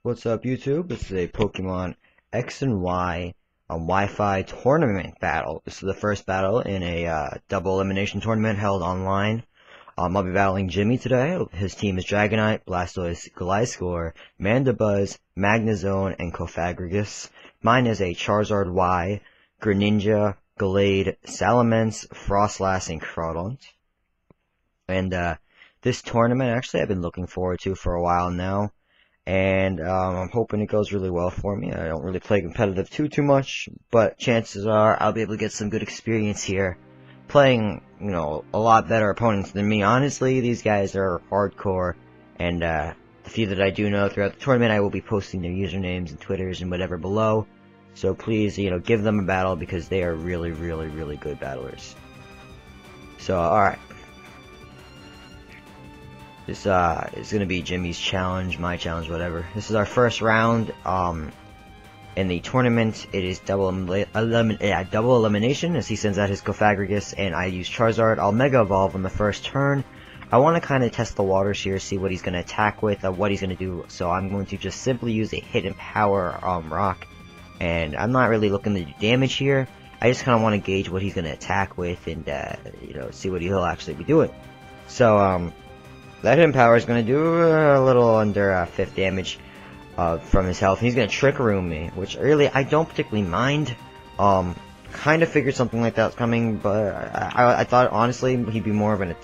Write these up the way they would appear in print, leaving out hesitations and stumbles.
What's up, YouTube? This is a Pokemon X and Y Wi-Fi tournament battle. This is the first battle in a double elimination tournament held online. I'll be battling Jimmy today. His team is Dragonite, Blastoise, Gliscor, Mandibuzz, Magnezone, and Cofagrigus. Mine is a Charizard Y, Greninja, Gallade, Salamence, Frostlass, and Crawdaunt. And this tournament, actually, I've been looking forward to for a while now. And I'm hoping it goes really well for me. I don't really play competitive too much, but chances are I'll be able to get some good experience here, playing, a lot better opponents than me. Honestly, these guys are hardcore, and the few that I do know throughout the tournament, I will be posting their usernames and Twitters and whatever below. So please, give them a battle because they are really good battlers. So, alright. This is going to be Jimmy's challenge, my challenge, whatever. This is our first round in the tournament. It is double elimination as he sends out his Cofagrigus and I use Charizard. I'll Mega Evolve on the first turn. I want to kind of test the waters here, see what he's going to attack with, what he's going to do. So I'm going to just simply use a Hidden Power Rock. And I'm not really looking to do damage here. I just kind of want to gauge what he's going to attack with and, see what he'll actually be doing. So, that Hidden Power is going to do a little under 5th damage from his health. He's going to Trick Room me, which really I don't particularly mind. Kind of figured something like that was coming, but I thought honestly he'd be more of an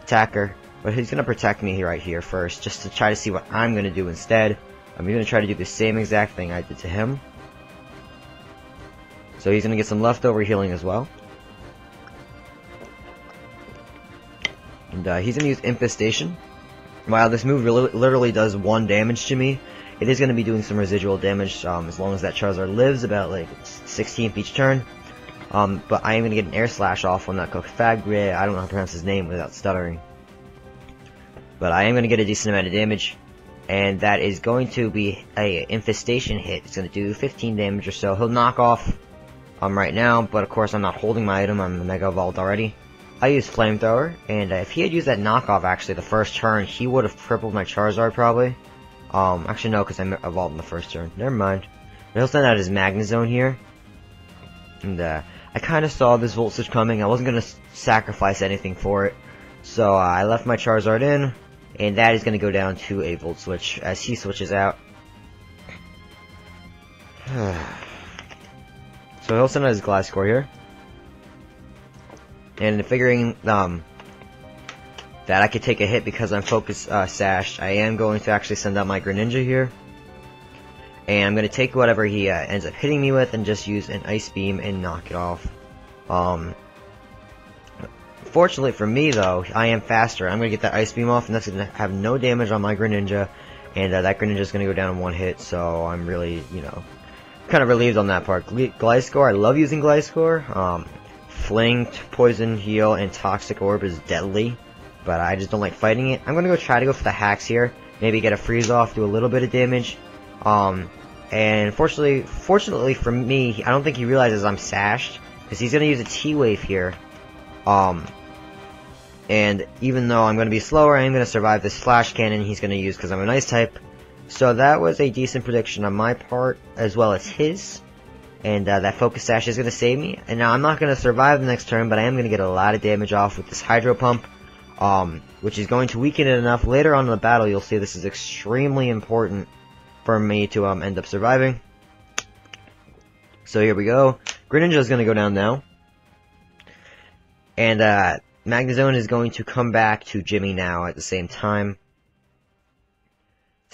attacker. But he's going to protect me right here first, just to try to see what I'm going to do instead. I'm going to try to do the same exact thing I did to him. So he's going to get some leftover healing as well. And he's going to use Infestation. While this move literally does 1 damage to me, it is going to be doing some residual damage as long as that Charizard lives, about like 16th each turn. But I am going to get an Air Slash off on that Cofagrigus. I don't know how to pronounce his name without stuttering. But I am going to get a decent amount of damage. And that is going to be a Infestation hit. It's going to do 15 damage or so. He'll knock off right now, but of course I'm not holding my item. I'm Mega Evolved already. I used Flamethrower, and if he had used that knockoff actually the first turn, he would have tripled my Charizard probably. Actually no, because I evolved in the first turn. Never mind. But he'll send out his Magnezone here. And I kind of saw this Volt Switch coming. I wasn't going to sacrifice anything for it. So I left my Charizard in, and that is going to go down to a Volt Switch as he switches out. So he'll send out his Gliscor here. And figuring that I could take a hit because I'm focus sashed, I am going to actually send out my Greninja here. And I'm going to take whatever he ends up hitting me with and just use an Ice Beam and knock it off. Fortunately for me though, I am faster. I'm going to get that Ice Beam off and that's going to have no damage on my Greninja. And that Greninja is going to go down in 1 hit, so I'm really, kind of relieved on that part. Gliscor, I love using Gliscor. Fling, Poison, Heal, and Toxic Orb is deadly, but I just don't like fighting it. I'm gonna try to go for the hacks here, maybe get a freeze off, do a little bit of damage. And fortunately for me, I don't think he realizes I'm sashed, because he's gonna use a T-Wave here. And even though I'm gonna be slower, I am gonna survive this Flash Cannon he's gonna use because I'm an Ice type. So that was a decent prediction on my part, as well as his. And that Focus Sash is going to save me. And now I'm not going to survive the next turn, but I am going to get a lot of damage off with this Hydro Pump. Which is going to weaken it enough. Later on in the battle, you'll see this is extremely important for me to end up surviving. So here we go. Greninja is going to go down now. And Magnezone is going to come back to Jimmy now at the same time.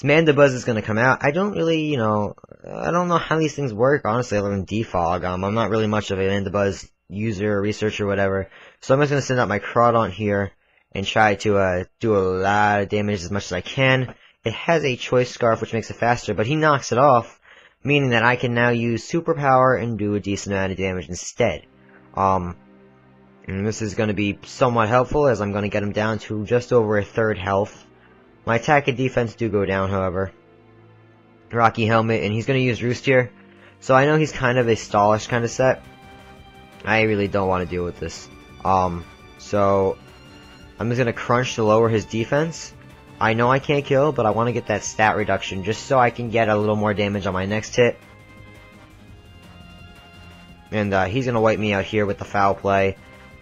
Mandibuzz is going to come out. I don't really, I don't know how these things work, honestly, other than Defog. I'm not really much of a Mandibuzz user, researcher, whatever. So I'm just going to send out my Crawdaunt here and try to do a lot of damage as much as I can. It has a Choice Scarf, which makes it faster, but he knocks it off, meaning that I can now use Superpower and do a decent amount of damage instead. And this is going to be somewhat helpful, as I'm going to get him down to just over a 1/3 health. My attack and defense do go down, however. Rocky Helmet, and he's going to use Roost here. So I know he's kind of a stallish kind of set. I really don't want to deal with this. So I'm just going to Crunch to lower his defense. I know I can't kill, but I want to get that stat reduction just so I can get a little more damage on my next hit. And he's going to wipe me out here with the foul play.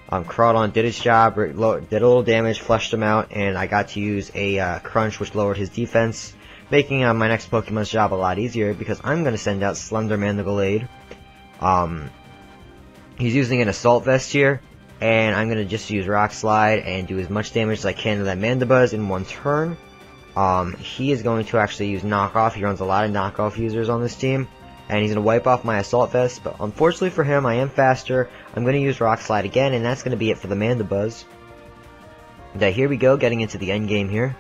Crawdon did his job, did a little damage, flushed him out, and I got to use a crunch which lowered his defense, making my next Pokemon's job a lot easier because I'm going to send out Slenderman the Gallade. He's using an Assault Vest here, and I'm going to just use Rock Slide and do as much damage as I can to that Mandibuzz in one turn. He is going to actually use Knockoff. He runs a lot of Knockoff users on this team. And he's going to wipe off my Assault Vest, but unfortunately for him, I am faster. I'm going to use Rock Slide again, and that's going to be it for the Mandibuzz. Okay, here we go, getting into the end game here.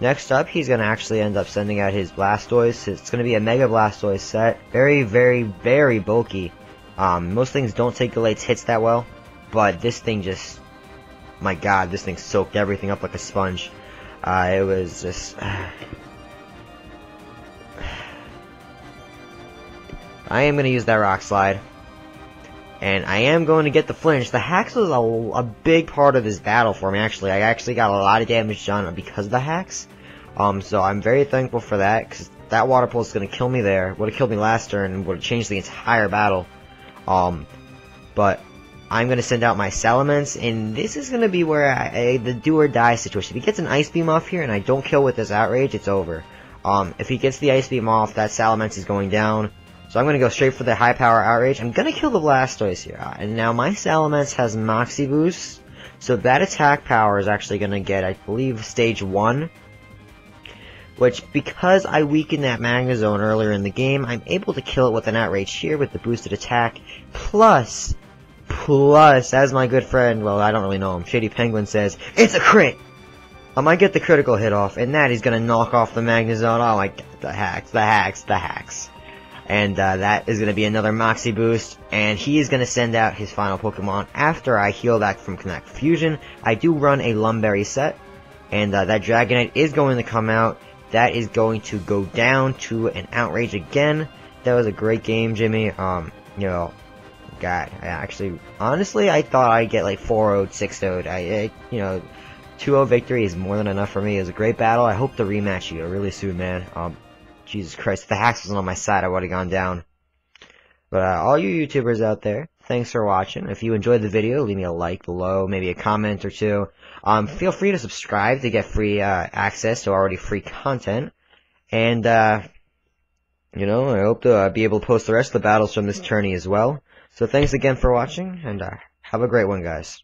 Next up, he's going to actually end up sending out his Blastoise. It's going to be a Mega Blastoise set. Very, very, very bulky. Most things don't take Gallade's hits that well, but this thing just... My god, this thing soaked everything up like a sponge. It was just... I am going to use that Rock Slide. And I am going to get the flinch. The hacks was a big part of this battle for me, actually. I actually got a lot of damage done because of the hacks. So I'm very thankful for that, because that Water Pulse is going to kill me there. Would have killed me last turn and would have changed the entire battle. But I'm going to send out my Salamence, and this is going to be where the do or die situation. If he gets an Ice Beam off here and I don't kill with this Outrage, it's over. If he gets the Ice Beam off, that Salamence is going down. So I'm going to go straight for the high power Outrage. I'm going to kill the Blastoise here. And now my Salamence has Moxie Boost. So that attack power is actually going to get, I believe, stage 1. Which, because I weakened that Magnezone earlier in the game, I'm able to kill it with an Outrage here with the boosted attack. Plus, as my good friend, well, I don't really know him, Shady Penguin says, it's a crit! I might get the critical hit off, and that is going to knock off the Magnezone. Oh my god, the hacks. And that is going to be another Moxie Boost, and he is going to send out his final Pokemon after I heal that from Connect Fusion. I do run a Lumberry set, and that Dragonite is going to come out. That is going to go down to an Outrage again. That was a great game, Jimmy. You know, God, honestly, I thought I'd get like 4-0, 6-0. You know, 2-0 victory is more than enough for me. It was a great battle. I hope to rematch you really soon, man. Jesus Christ, if the hacks wasn't on my side, I would have gone down. But all you YouTubers out there, thanks for watching. If you enjoyed the video, leave me a like below, maybe a comment or two. Feel free to subscribe to get free access to already free content. And, you know, I hope to be able to post the rest of the battles from this tourney as well. So thanks again for watching, and have a great one, guys.